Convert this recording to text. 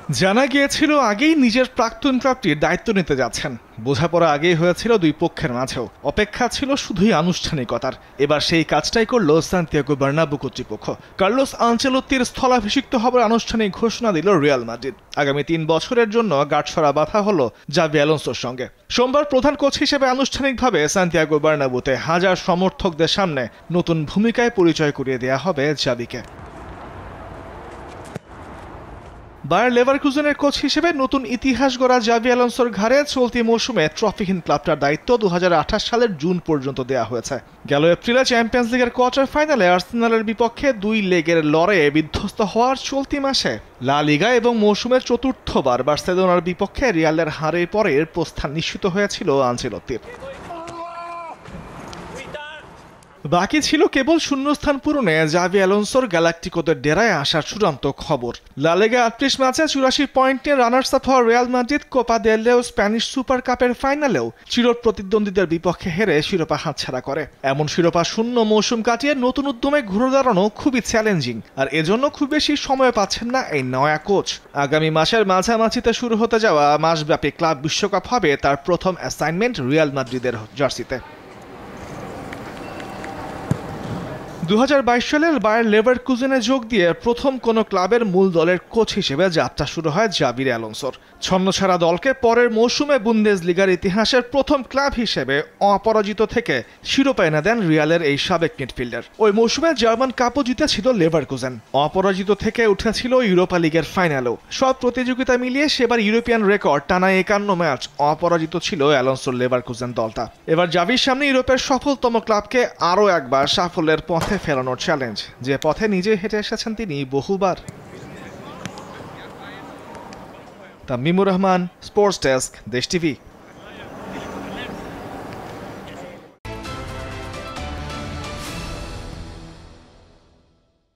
জানা গিয়েছিল আগেই নিজের প্রাক্তন ক্লাবটির দায়িত্ব নিতে যাচ্ছেন। বোঝাপড়া আগেই হয়েছিল দুই পক্ষের মাঝেও, অপেক্ষা ছিল শুধুই আনুষ্ঠানিকতার। এবার সেই কাজটাই করল সান্তিয়াগো বার্নাব্যু কর্তৃপক্ষ। কার্লোস আনচেলত্তির স্থলাভিষিক্ত হবার আনুষ্ঠানিক ঘোষণা দিল রিয়াল মাদ্রিদ। আগামী ৩ বছরের জন্য গাঁটছড়া বাঁধা হলো জাভি অ্যালোনসোর সঙ্গে। সোমবার প্রধান কোচ হিসেবে আনুষ্ঠানিকভাবে সান্তিয়াগো বার্নাব্যুতে হাজার সমর্থকদের সামনে নতুন ভূমিকায় পরিচয় করিয়ে দেওয়া হবে জাভিকে। বায়ার লেভারকুজেনের কোচ হিসেবে নতুন ইতিহাস গড়া জাভি অ্যালোনসোর ঘাড়ে চলতি মৌসুমে ট্রফিহীন ক্লাবটার দায়িত্ব ২০২৮ সালের জুন পর্যন্ত দেওয়া হয়েছে। গেল এপ্রিলে চ্যাম্পিয়ন্স লিগের কোয়ার্টার ফাইনালে আর্সেনালের বিপক্ষে ২ লেগের লড়াইয়ে বিধ্বস্ত হওয়ার চলতি মাসে লা লিগা এবং মৌসুমের চতুর্থবার বার্সেলোনার বিপক্ষে রিয়ালের হারের পরের প্রস্থান নিশ্চিত হয়েছিল আনচেলত্তির। বাকি ছিল কেবল শূন্যস্থান পূরণে জাভি অ্যালোনসোর গ্যালাক্টিকোদের ডেরায় আসার চূড়ান্ত খবর। লা লিগা ৩৮ ম্যাচে ৮৪ পয়েন্ট নিয়ে রানার্স আপ হওয়া Real Madrid Copa del Rey Spanish super কাপের ফাইনালেও চিরপ্রতিদ্বন্দ্বীদের বিপক্ষে হেরে শিরোপা হাতছাড়া করে। এমন শিরোপা শূন্য মৌসুম কাটিয়ে নতুন উদ্যমে ঘুরে দাঁড়ানো খুবই চ্যালেঞ্জিং, আর এজন্য খুব বেশি সময় পাচ্ছেন না এই নয়া কোচ। আগামী মাসের মাঝামাঝিতে শুরু হতে যাওয়া মাসব্যাপী ক্লাব বিশ্বকাপ হবে তার প্রথম অ্যাসাইনমেন্ট রিয়াল মাদ্রিদের জার্সিতে। ২০২২ সালের বায়ার লেভারকুজেনে যোগ দিয়ে প্রথম কোনো ক্লাবের মূল দলের কোচ হিসেবে যাত্রা শুরু হয় জাভি অ্যালোনসোর। ছন্নছাড়া দলকে পরের মৌসুমে বুন্দেসলিগার ইতিহাসের প্রথম ক্লাব হিসেবে অপরাজিত থেকে শিরোপা এনে দেন রিয়ালের এই সাবেক মিডফিল্ডার। ওই মৌসুমে জার্মান কাপও জিতেছিল লেভারকুজেন, অপরাজিত থেকে উঠেছিল ইউরোপা লিগের ফাইনালেও। সব প্রতিযোগিতা মিলিয়ে সেবার ইউরোপিয়ান রেকর্ড টানা ৫১ ম্যাচ অপরাজিত ছিল অ্যালোনসোর লেভারকুজেন দলটা। এবার জাভির সামনে ইউরোপের সফলতম ক্লাবকে আরও একবার সাফল্যের পথে ফেরানোর চ্যালেঞ্জ, যে পথে নিজে হেঁটে এসেছেন তিনি বহুবার। তামিমুর রহমান, স্পোর্টস ডেস্ক, দেশ টিভি।